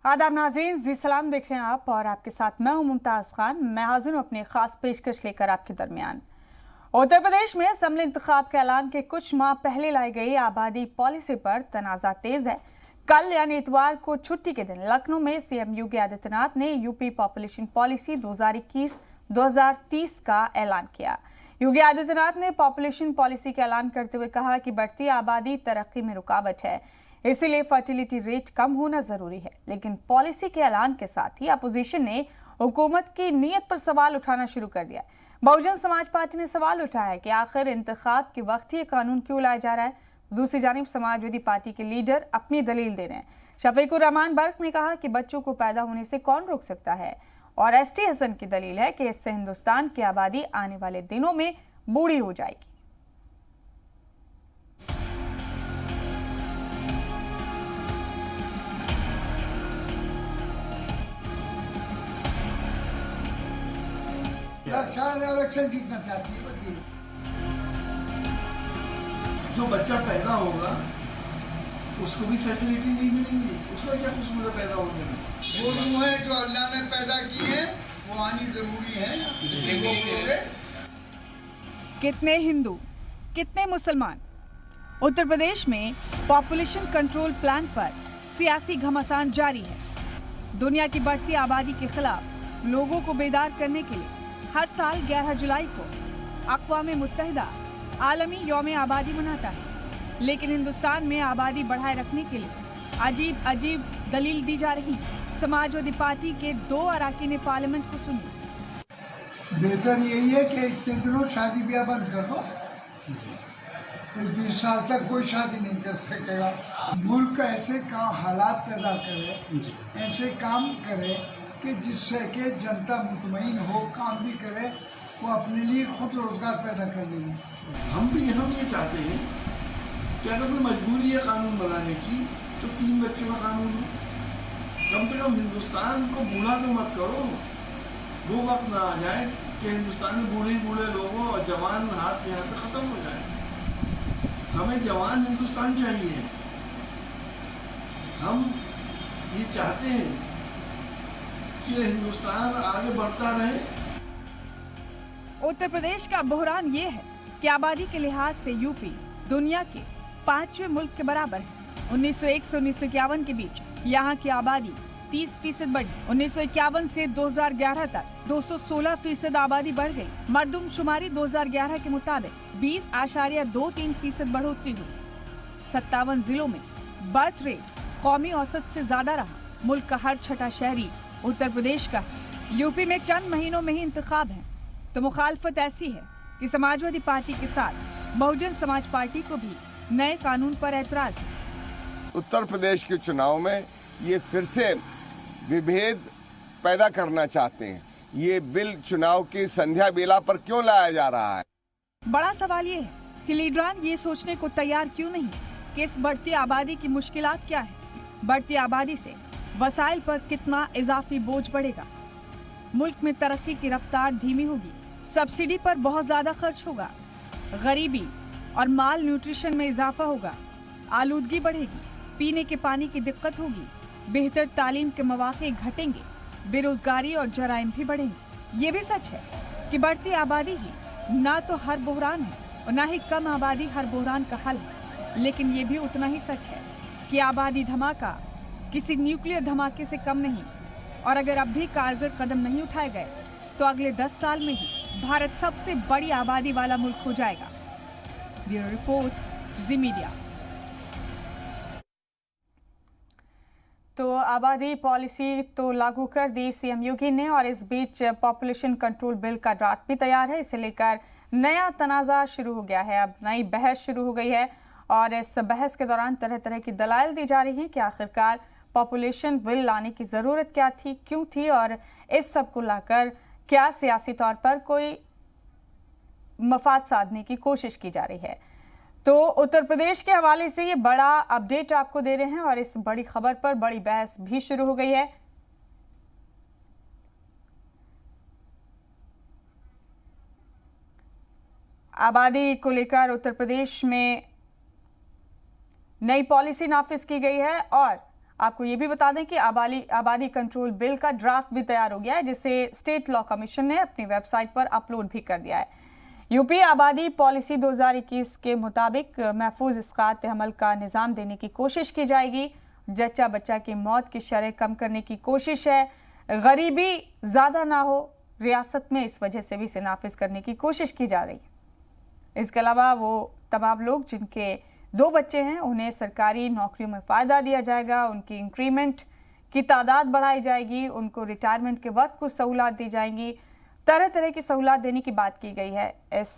आदाब नाज़रीन, जी सलाम देख रहे हैं आप और आपके साथ मैं हूं मुमताज़ खान। मैं हाजिर हूं अपनी खास पेशकश लेकर आपके दरमियान। उत्तर प्रदेश में असेंबली इंतखाब के ऐलान के कुछ माह पहले लाई गई आबादी पॉलिसी पर तनाज़ा तेज है। कल यानी इतवार को छुट्टी के दिन लखनऊ में सीएम योगी आदित्यनाथ ने यूपी पॉपुलेशन पॉलिसी 2021-2030 का ऐलान किया। योगी आदित्यनाथ ने पॉपुलेशन पॉलिसी का ऐलान करते हुए कहा कि बढ़ती आबादी तरक्की में रुकावट है, इसीलिए फर्टिलिटी रेट कम होना जरूरी है। लेकिन पॉलिसी के ऐलान के साथ ही अपोजिशन ने हुकूमत की नीयत पर सवाल उठाना शुरू कर दिया। बहुजन समाज पार्टी ने सवाल उठाया कि आखिर इंतखाब के वक्त ये कानून क्यों लाया जा रहा है। दूसरी जानिब समाजवादी पार्टी के लीडर अपनी दलील दे रहे हैं। शफीकुर रहमान बर्क ने कहा कि बच्चों को पैदा होने से कौन रोक सकता है, और एसटी हसन की दलील है कि इससे हिंदुस्तान की आबादी आने वाले दिनों में बूढ़ी हो जाएगी। इलेक्शन जीतना चाहती है बस ये। जो बच्चा पैदा होगा उसको भी फैसिलिटी नहीं मिलेंगी, उसका क्या कसूर है पैदा होने में। वो रूह है जो अल्लाह ने पैदा की है, वो आनी जरूरी है। कितने हिंदू, कितने मुसलमान। उत्तर प्रदेश में पॉपुलेशन कंट्रोल प्लान पर सियासी घमासान जारी है। दुनिया की बढ़ती आबादी के खिलाफ लोगों को बेदार करने के लिए हर साल 11 जुलाई को अक़वाम मुत्तहिदा आलमी यौम आबादी मनाता है। लेकिन हिंदुस्तान में आबादी बढ़ाए रखने के लिए अजीब अजीब दलील दी जा रही है। समाजवादी पार्टी के 2 अराकीन ने पार्लियामेंट को सुनी। बेहतर यही है कि इतने दिनों शादी ब्याह बंद कर दो। 20 साल तक कोई शादी नहीं कर सकेगा। मुल्क ऐसे काम हालात पैदा करे, ऐसे काम करे कि जिससे कि जनता मुतमईन हो, काम भी करे, वो अपने लिए खुद रोजगार पैदा कर लेंगे। हम ये चाहते हैं कि अगर कोई मजबूरी है कानून बनाने की तो 3 बच्चों का कानून हो। कम से कम हिंदुस्तान को बूढ़ा तो मत करो। वो वक्त ना आ जाए कि हिंदुस्तान में बूढ़े लोगों और जवान हाथ यहाँ से ख़त्म हो जाए। हमें जवान हिंदुस्तान चाहिए। हम ये चाहते हैं कि हिंदुस्तान आगे बढ़ता रहे। उत्तर प्रदेश का बहरान ये है कि आबादी के लिहाज से यूपी दुनिया के 5वें मुल्क के बराबर है। 1901 से 1951 के बीच यहाँ की आबादी 30% बढ़ी। 1951 से 2011 तक 216% आबादी बढ़ गई। मरदमशुमारी 2011 के मुताबिक 20.23% बढ़ोतरी हुई। 57 जिलों में बर्थ रेट कौमी औसत से ज्यादा रहा। मुल्क का हर छठा शहरी उत्तर प्रदेश का है। यूपी में चंद महीनों में ही इंतखाब है, तो मुखालफत ऐसी है कि समाजवादी पार्टी के साथ बहुजन समाज पार्टी को भी नए कानून पर एतराज है। उत्तर प्रदेश के चुनाव में ये फिर से विभेद पैदा करना चाहते हैं। ये बिल चुनाव की संध्या बेला पर क्यों लाया जा रहा है? बड़ा सवाल ये है कि लीडरान ये सोचने को तैयार क्यों नहीं कि इस बढ़ती आबादी की मुश्किलात क्या है। बढ़ती आबादी से वसाइल पर कितना इजाफी बोझ बढ़ेगा। मुल्क में तरक्की की रफ्तार धीमी होगी। सब्सिडी पर बहुत ज्यादा खर्च होगा। गरीबी और माल न्यूट्रिशन में इजाफा होगा। आलूदगी बढ़ेगी। पीने के पानी की दिक्कत होगी। बेहतर तालीम के मौके घटेंगे। बेरोजगारी और जराइम भी बढ़ेंगे। ये भी सच है कि बढ़ती आबादी ही ना तो हर बहरान है और ना ही कम आबादी हर बहरान का हल है। लेकिन ये भी उतना ही सच है कि आबादी धमाका किसी न्यूक्लियर धमाके से कम नहीं, और अगर अब भी कारगर कदम नहीं उठाए गए तो अगले 10 साल में ही भारत सबसे बड़ी आबादी वाला मुल्क हो जाएगा। ब्यूरो रिपोर्ट, जी मीडिया। तो आबादी पॉलिसी तो लागू कर दी सीएम योगी ने, और इस बीच पॉपुलेशन कंट्रोल बिल का ड्राफ्ट भी तैयार है। इसे लेकर नया तनाज़ा शुरू हो गया है। अब नई बहस शुरू हो गई है, और इस बहस के दौरान तरह तरह की दलाइल दी जा रही हैं कि आखिरकार पॉपुलेशन बिल लाने की ज़रूरत क्या थी, क्यों थी, और इस सब को लाकर क्या सियासी तौर पर कोई मफाद साधने की कोशिश की जा रही है। तो उत्तर प्रदेश के हवाले से ये बड़ा अपडेट आपको दे रहे हैं, और इस बड़ी खबर पर बड़ी बहस भी शुरू हो गई है। आबादी को लेकर उत्तर प्रदेश में नई पॉलिसी नाफिज की गई है, और आपको ये भी बता दें कि आबादी कंट्रोल बिल का ड्राफ्ट भी तैयार हो गया है, जिसे स्टेट लॉ कमीशन ने अपनी वेबसाइट पर अपलोड भी कर दिया है। यूपी आबादी पॉलिसी 2021 के मुताबिक महफूज इस्कात अमल का निज़ाम देने की कोशिश की जाएगी। जच्चा बच्चा की मौत की शरह कम करने की कोशिश है। गरीबी ज़्यादा ना हो रियासत में, इस वजह से भी इसे नाफिज करने की कोशिश की जा रही है। इसके अलावा वो तमाम लोग जिनके 2 बच्चे हैं उन्हें सरकारी नौकरियों में फ़ायदा दिया जाएगा, उनकी इंक्रीमेंट की तादाद बढ़ाई जाएगी, उनको रिटायरमेंट के वक्त कुछ सहूलत दी जाएंगी। तरह तरह की सहूलत देने की बात की गई है इस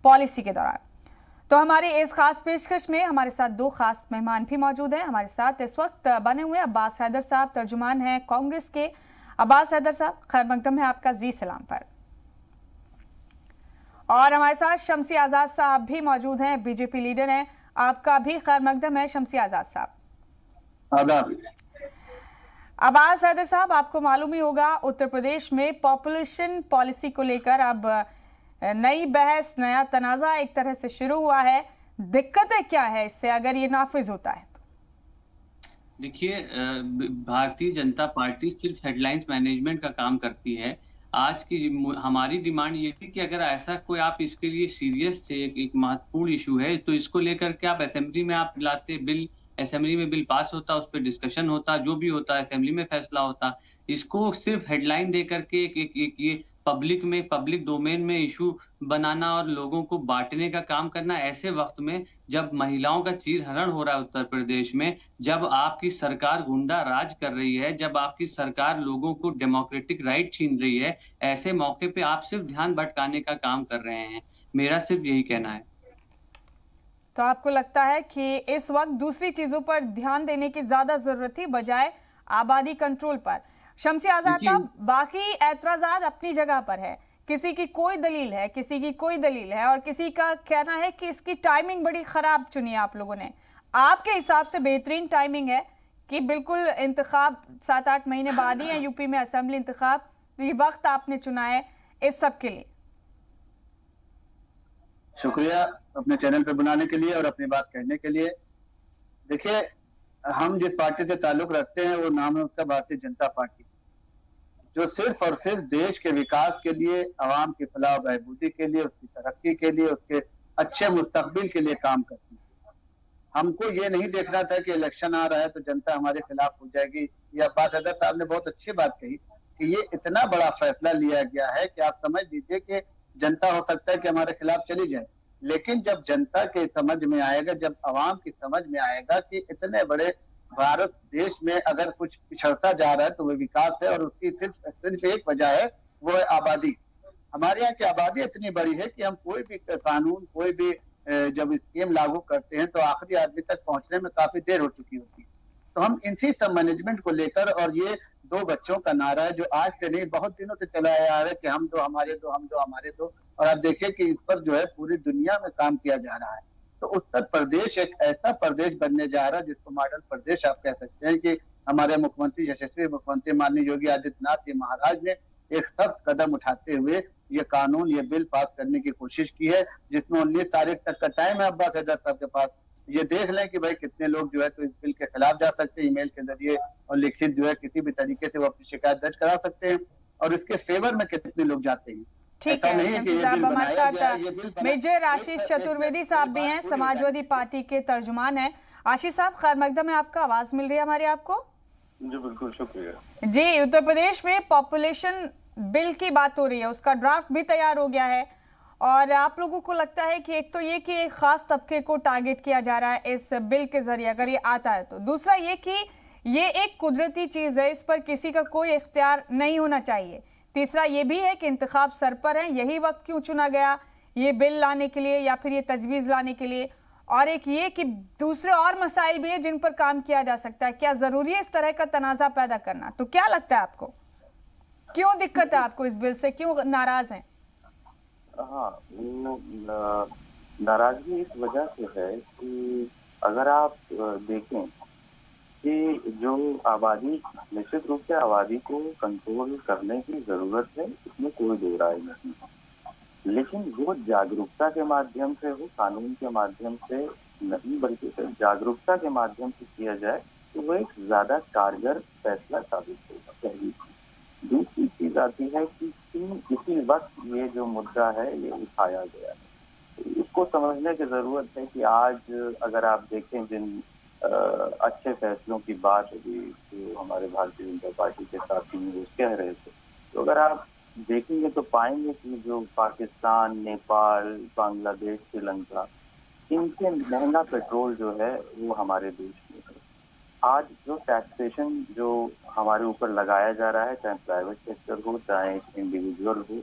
पॉलिसी के दौरान। तो हमारी इस खास पेशकश में हमारे साथ 2 खास मेहमान भी मौजूद हैं। हमारे साथ इस वक्त बने हुए अब्बास हैदर साहब, तर्जुमान हैं कांग्रेस के। अब्बास हैदर साहब, खैर मकदम है आपका जी सलाम पर। और हमारे साथ शमसी आज़ाद साहब भी मौजूद हैं, बीजेपी लीडर हैं, आपका भी खैर मकदम है शमसी आज़ाद साहब। आदाब। अब्बास हैदर साहब, आपको मालूम ही होगा उत्तर प्रदेश में पॉपुलेशन पॉलिसी को लेकर अब नई बहस, नया तनाज़ा एक तरह से शुरू हुआ है। दिक्कतें क्या है इससे अगर ये नाफिज होता है? देखिए, भारतीय जनता पार्टी सिर्फ हेडलाइंस मैनेजमेंट का काम करती है। आज की हमारी डिमांड ये थी कि अगर ऐसा कोई आप इसके लिए सीरियस थे, एक महत्वपूर्ण इशू है, तो इसको लेकर के आप असेंबली में आप लाते बिल, असेंबली में बिल पास होता, उस पर डिस्कशन होता, जो भी होता असेंबली में फैसला होता। इसको सिर्फ हेडलाइन दे करके एक ये पब्लिक डोमेन में इशू बनाना और लोगों को बांटने का काम करना, ऐसे वक्त में जब महिलाओं का चीरहरण हो रहा है उत्तर प्रदेश में, जब आपकी सरकार गुंडा राज कर रही है, जब आपकी सरकार लोगों को डेमोक्रेटिक राइट छीन रही है, ऐसे मौके पे आप सिर्फ ध्यान भटकाने का काम कर रहे हैं। मेरा सिर्फ यही कहना है। तो आपको लगता है कि इस वक्त दूसरी चीजों पर ध्यान देने की ज्यादा जरूरत थी बजाय आबादी कंट्रोल पर? शमसी आज़ाद साहब, बाकी एतराजात अपनी जगह पर है, किसी की कोई दलील है, किसी की कोई दलील है, और किसी का कहना है कि इसकी टाइमिंग बड़ी खराब चुनी है आप लोगों ने। आपके हिसाब से बेहतरीन टाइमिंग है कि बिल्कुल इंतखाब 7-8 महीने बाद ही है यूपी में असेंबली इंतखाब, तो ये वक्त आपने चुना है इस सब के लिए? शुक्रिया अपने चैनल पे बुलाने के लिए और अपनी बात कहने के लिए। देखिए, हम जिस पार्टी से ताल्लुक रखते हैं वो नाम है उसका भारतीय जनता पार्टी, जो सिर्फ और सिर्फ देश के विकास के लिए, आवाम की फलाह बहबूदी के लिए, उसकी तरक्की के लिए, उसके अच्छे मुस्तकबिल के लिए काम करती है। हमको ये नहीं देखना था कि इलेक्शन आ रहा है तो जनता हमारे खिलाफ हो जाएगी। ये अब्बास हैदर साहब ने बहुत अच्छी बात कही कि ये इतना बड़ा फैसला लिया गया है कि आप समझ लीजिए कि जनता हो सकता है कि हमारे खिलाफ चली जाए, लेकिन जब जनता के समझ में आएगा, जब आवाम की समझ में आएगा कि इतने बड़े भारत देश में अगर कुछ पिछड़ता जा रहा है तो वह विकास है, और उसकी सिर्फ एक वजह है, वो है आबादी। हमारे यहाँ की आबादी इतनी बड़ी है कि हम कोई भी कानून, कोई भी जब स्कीम लागू करते हैं तो आखिरी आदमी तक पहुंचने में काफी देर हो चुकी होती है। तो हम इसी सब मैनेजमेंट को लेकर, और ये 2 बच्चों का नारा है जो आज से नहीं बहुत दिनों से चला आ रहा है कि हम दो हमारे दो, हम दो हमारे दो, और आप देखिए कि इस पर जो है पूरी दुनिया में काम किया जा रहा है। तो उत्तर प्रदेश एक ऐसा प्रदेश बनने जा रहा है जिसको मॉडल प्रदेश आप कह सकते हैं कि हमारे मुख्यमंत्री, यशस्वी मुख्यमंत्री माननीय योगी आदित्यनाथ जी महाराज ने एक सख्त कदम उठाते हुए ये कानून, ये बिल पास करने की कोशिश की है, जिसमें 19 तारीख तक का टाइम है अब्बास हैदर साहब के पास। ये देख लें कि भाई कितने लोग जो है तो इस बिल के खिलाफ जा सकते हैं, ईमेल के जरिए और लिखित जो है किसी भी तरीके से वो अपनी शिकायत दर्ज करा सकते हैं, और इसके फेवर में कितने लोग जाते हैं। ठीक है, हमारे साथ मेजर आशीष चतुर्वेदी साहब भी हैं, समाजवादी पार्टी के तर्जुमान हैं। आशीष साहब, खैर मकदम है आपका, आवाज मिल रही है हमारी आपको? जी बिल्कुल, शुक्रिया जी। उत्तर प्रदेश में पॉपुलेशन बिल की बात हो रही है, उसका ड्राफ्ट भी तैयार हो गया है, और आप लोगों को लगता है कि एक तो ये कि एक खास तबके को टारगेट किया जा रहा है इस बिल के जरिए अगर ये आता है, तो दूसरा ये कि ये एक कुदरती चीज है, इस पर किसी का कोई इख्तियार नहीं होना चाहिए। तीसरा ये भी है कि इंतखाब सर पर है, यही वक्त क्यों चुना गया ये बिल लाने के लिए या फिर ये तजवीज़ लाने के लिए? और एक ये कि दूसरे और मसाइल भी है जिन पर काम किया जा सकता है। क्या ज़रूरी है इस तरह का तनाज़ा पैदा करना? तो क्या लगता है आपको, क्यों दिक्कत है आपको इस बिल से, क्यों नाराज़ हैं? हाँ, वो नाराजगी इस वजह से है कि अगर आप देखें कि जो आबादी, निश्चित रूप से आबादी को कंट्रोल करने की जरूरत है, इसमें कोई दो राय नहीं है, लेकिन वो जागरूकता के माध्यम से हो, कानून के माध्यम से नहीं, बल्कि जागरूकता के माध्यम से किया जाए तो वो एक ज्यादा कारगर फैसला साबित होगा, पहली चीज। दूसरी चीज आती है कि इसी वक्त ये जो मुद्दा है ये उठाया गया है, इसको समझने की जरूरत है कि आज अगर आप देखें जिन अच्छे फैसलों की बात अभी जो हमारे भारतीय जनता पार्टी के साथी वो कह रहे थे, तो अगर आप देखेंगे तो पाएंगे कि जो पाकिस्तान, नेपाल, बांग्लादेश, श्रीलंका, इनसे महंगा पेट्रोल जो है वो हमारे देश में है। आज जो टैक्सेशन जो हमारे ऊपर लगाया जा रहा है, चाहे प्राइवेट सेक्टर हो चाहे इंडिविजुअल हो,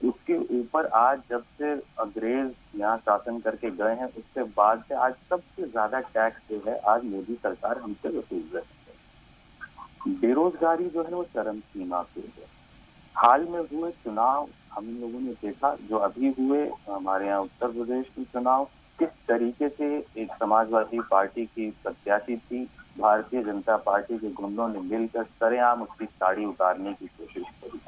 उसके ऊपर आज जब से अंग्रेज यहाँ शासन करके गए हैं उसके बाद से आज सबसे ज्यादा टैक्स जो है आज मोदी सरकार हमसे वसूल रही है। बेरोजगारी जो है वो चरम सीमा पे है। हाल में हुए चुनाव हम लोगों ने देखा, जो अभी हुए हमारे यहाँ उत्तर प्रदेश में चुनाव, किस तरीके से एक समाजवादी पार्टी की प्रत्याशी थी, भारतीय जनता पार्टी के गुंडों ने मिलकर सरेआम उसकी साड़ी उतारने की कोशिश करी।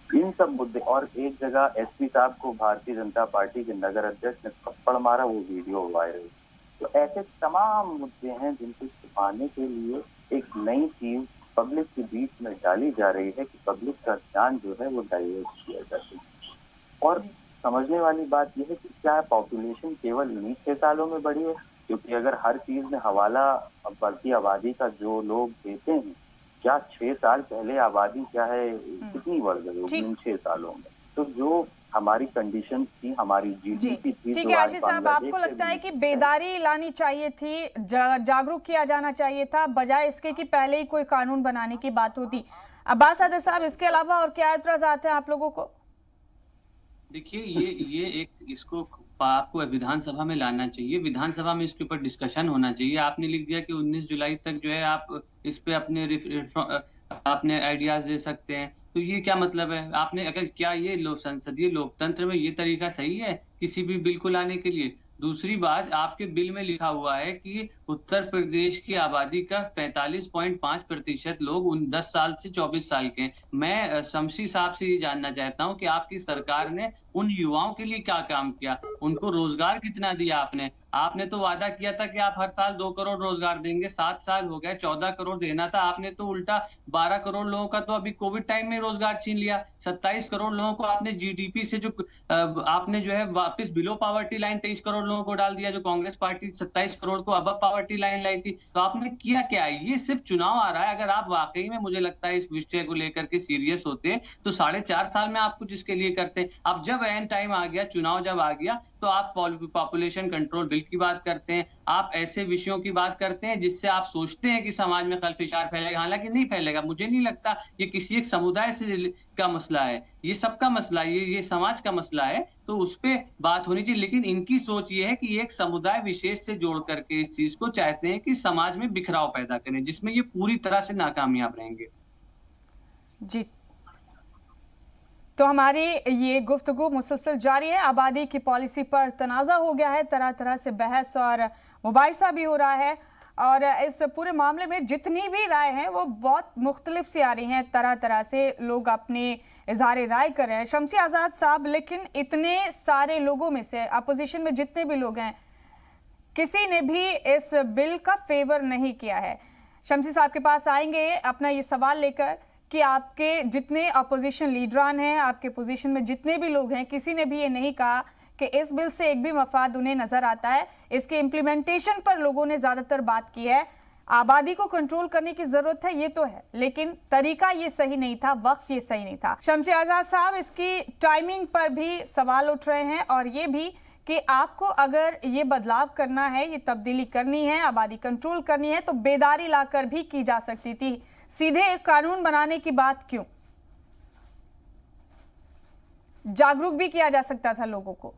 इन सब मुद्दे, और एक जगह एसपी साहब को भारतीय जनता पार्टी के नगर अध्यक्ष ने थप्पड़ मारा, वो वीडियो वायरल। तो ऐसे तमाम मुद्दे हैं जिनको छुपाने के लिए एक नई चीज पब्लिक के बीच में डाली जा रही है कि पब्लिक का ध्यान जो है वो डाइवर्ट किया जा सके। और समझने वाली बात यह है कि क्या पॉपुलेशन केवल इन्हीं 6 सालों में बढ़ी है? क्योंकि अगर हर चीज में हवाला बढ़ती आबादी का जो लोग देते हैं, क्या 6 साल पहले आबादी क्या है कितनी बढ़ गई होगी इन 6 सालों में? तो जो हमारी कंडीशन थी, हमारी जीडीपी थी, ठीक है आशीष साहब, आपको लगता है कि बेदारी लानी चाहिए थी, जागरूक किया जाना चाहिए था, बजाय इसके कि पहले ही कोई कानून बनाने की बात होती? अब्बास सदर साहब, इसके अलावा और क्या एतराज़ात हैं आप लोगों को? देखिए ये एक इसको आपको विधानसभा में लाना चाहिए, विधानसभा में इसके ऊपर डिस्कशन होना चाहिए। आपने लिख दिया कि 19 जुलाई तक जो है आप इस पे अपने आइडियाज दे सकते हैं, तो ये क्या मतलब है? आपने अगर क्या ये संसदीय लोकतंत्र में ये तरीका सही है किसी भी बिल को लाने के लिए? दूसरी बात, आपके बिल में लिखा हुआ है कि उत्तर प्रदेश की आबादी का 45.5% लोग 10 साल से 24 साल के हैं। मैं शमसी साहब से ये जानना चाहता हूं कि आपकी सरकार ने उन युवाओं के लिए क्या काम किया, उनको रोजगार कितना दिया? आपने तो वादा किया था कि आप हर साल 2 करोड़ रोजगार देंगे, 7 साल हो गए, 14 करोड़ देना था, आपने तो उल्टा 12 करोड़ लोगों का तो अभी कोविड टाइम में रोजगार छीन लिया। 27 करोड़ लोगों को आपने जीडीपी से जो आपने जो है वापस बिलो पावर्टी लाइन 23 करोड़ लोगों को डाल दिया, जो कांग्रेस पार्टी 27 करोड़ को अब पावर्टी लाइन लाई थी। तो आपने किया क्या है? ये सिर्फ चुनाव आ रहा है, अगर आप वाकई में मुझे लगता है इस विषय को लेकर के सीरियस होते तो 4.5 साल में आप कुछ इसके लिए करते। अब जब एंड टाइम आ गया, चुनाव जब आ गया, तो आप पॉपुलेशन कंट्रोल बिल की बात करते हैं, आप ऐसे विषयों की बात करते हैं जिससे आप सोचते हैं कि समाज में खलफिशार फैलेगा। हालांकि नहीं फैलेगा, मुझे नहीं लगता ये किसी एक समुदाय से का मसला है, ये सबका मसला है, ये समाज का मसला है, तो उस पर बात होनी चाहिए। लेकिन इनकी सोच ये है कि एक समुदाय विशेष से जोड़ करके इस चीज को चाहते हैं कि समाज में बिखराव पैदा करें, जिसमें ये पूरी तरह से नाकामयाब रहेंगे। जी, तो हमारी ये गुफ्तगू मुसलसल जारी है। आबादी की पॉलिसी पर तनाज़ा हो गया है, तरह तरह से बहस और मुबाहिसा भी हो रहा है, और इस पूरे मामले में जितनी भी राय हैं वो बहुत मुख्तलिफ सी आ रही हैं, तरह तरह से लोग अपने इजहार राय कर रहे हैं। शमसी आज़ाद साहब, लेकिन इतने सारे लोगों में से अपोजिशन में जितने भी लोग हैं, किसी ने भी इस बिल का फेवर नहीं किया है। शमसी साहब के पास आएंगे अपना ये सवाल लेकर कि आपके जितने अपोजिशन लीडरान हैं, आपके पोजीशन में जितने भी लोग हैं, किसी ने भी ये नहीं कहा कि इस बिल से एक भी मफाद उन्हें नजर आता है। इसके इम्प्लीमेंटेशन पर लोगों ने ज्यादातर बात की है। आबादी को कंट्रोल करने की जरूरत है, ये तो है, लेकिन तरीका ये सही नहीं था, वक्त ये सही नहीं था। शमसी आज़ाद साहब, इसकी टाइमिंग पर भी सवाल उठ रहे हैं, और ये भी कि आपको अगर ये बदलाव करना है, ये तब्दीली करनी है, आबादी कंट्रोल करनी है, तो बेदारी लाकर भी की जा सकती थी, सीधे एक कानून बनाने की बात क्यों? जागरूक भी किया जा सकता था लोगों को।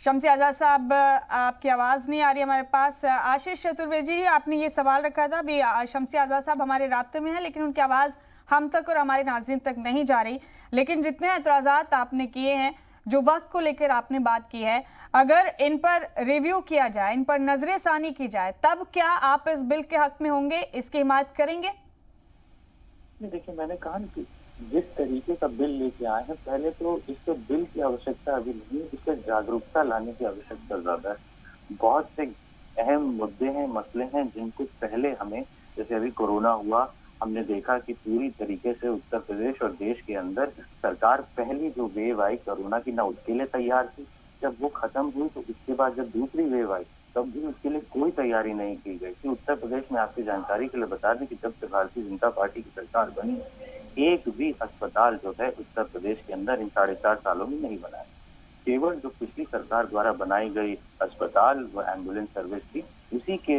शमसी आज़ाद साहब, आपकी आवाज़ नहीं आ रही हमारे पास। आशीष चतुर्वेदी जी, आपने ये सवाल रखा था, अभी शमसी आज़ाद साहब हमारे राब्ते में हैं, लेकिन उनकी आवाज़ हम तक और हमारे नाज़रीन तक नहीं जा रही। लेकिन जितने एतराज़ात आपने किए हैं, जो वक्त को लेकर आपने बात की है, अगर इन पर रिव्यू किया जाए, इन पर नजर सानी की जाए, तब क्या आप इस बिल के हक में होंगे, इसकी हिमायत करेंगे? देखिए, मैंने कहा कि जिस तरीके का बिल लेके आए हैं, पहले तो इसके बिल की आवश्यकता अभी नहीं है, इससे जागरूकता लाने की आवश्यकता ज्यादा है। बहुत से अहम मुद्दे हैं, मसले हैं जिनको पहले हमें, जैसे अभी कोरोना हुआ, हमने देखा कि पूरी तरीके से उत्तर प्रदेश और देश के अंदर सरकार पहली जो वेव आई कोरोना की ना उसके लिए तैयार थी। जब वो खत्म हुई तो उसके बाद जब दूसरी वेव आई तब भी उसके लिए कोई तैयारी नहीं की गई थी। उत्तर प्रदेश में आपकी जानकारी के लिए बता दें कि जब से भारतीय जनता पार्टी की सरकार बनी, एक भी अस्पताल जो है उत्तर प्रदेश के अंदर इन 4.5 सालों में नहीं बना है। केवल जो पिछली सरकार द्वारा बनाई गई अस्पताल व एम्बुलेंस सर्विस थी, उसी के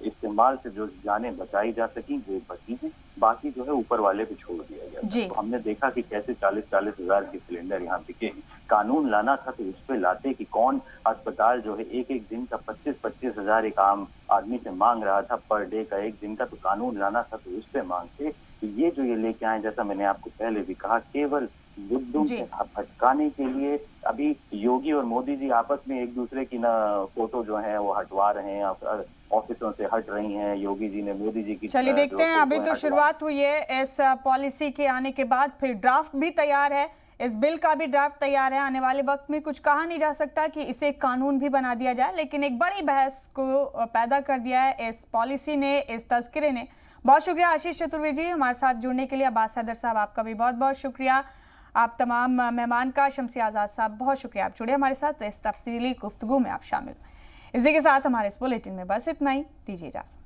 इस्तेमाल से जो जानें बचाई जा सकी वो बची हैं, बाकी जो है ऊपर वाले पे छोड़ दिया गया। तो हमने देखा कि कैसे 40-40 हजार के सिलेंडर यहाँ बिके। कानून लाना था तो उस पर लाते कि कौन अस्पताल जो है एक दिन का 25-25 हजार एक आम आदमी से मांग रहा था पर डे का, एक दिन का, तो कानून लाना था तो उस पर मांगते। ये जो ये लेके आए, जैसा मैंने आपको पहले भी कहा, केवल मुद्दों से भटकाने के लिए अभी योगी और मोदी जी आपस में एक दूसरे की ना फोटो जो है वो हटवा रहे हैं, ऑफिसों से हट रही हैं। योगी जी ने मोदी जी की, चलिए देखते हैं। अभी तो शुरुआत हुई है इस पॉलिसी के आने के बाद, फिर ड्राफ्ट भी तैयार है, इस बिल का भी ड्राफ्ट तैयार है। आने वाले वक्त में कुछ कहा नहीं जा सकता कि इसे कानून भी बना दिया जाए, लेकिन एक बड़ी बहस को पैदा कर दिया है इस पॉलिसी ने, इस तस्करे ने। बहुत शुक्रिया आशीष चतुर्वेदी जी हमारे साथ जुड़ने के लिए। अब्बास हैदर साहब आपका भी बहुत बहुत शुक्रिया। आप तमाम मेहमान का, शमसी आज़ाद साहब बहुत शुक्रिया, आप जुड़े हमारे साथ, इस तफसीली गुफ्तगू में आप शामिल। इसी के साथ हमारे इस बुलेटिन में बस इतना ही, दीजिए इजाज़त।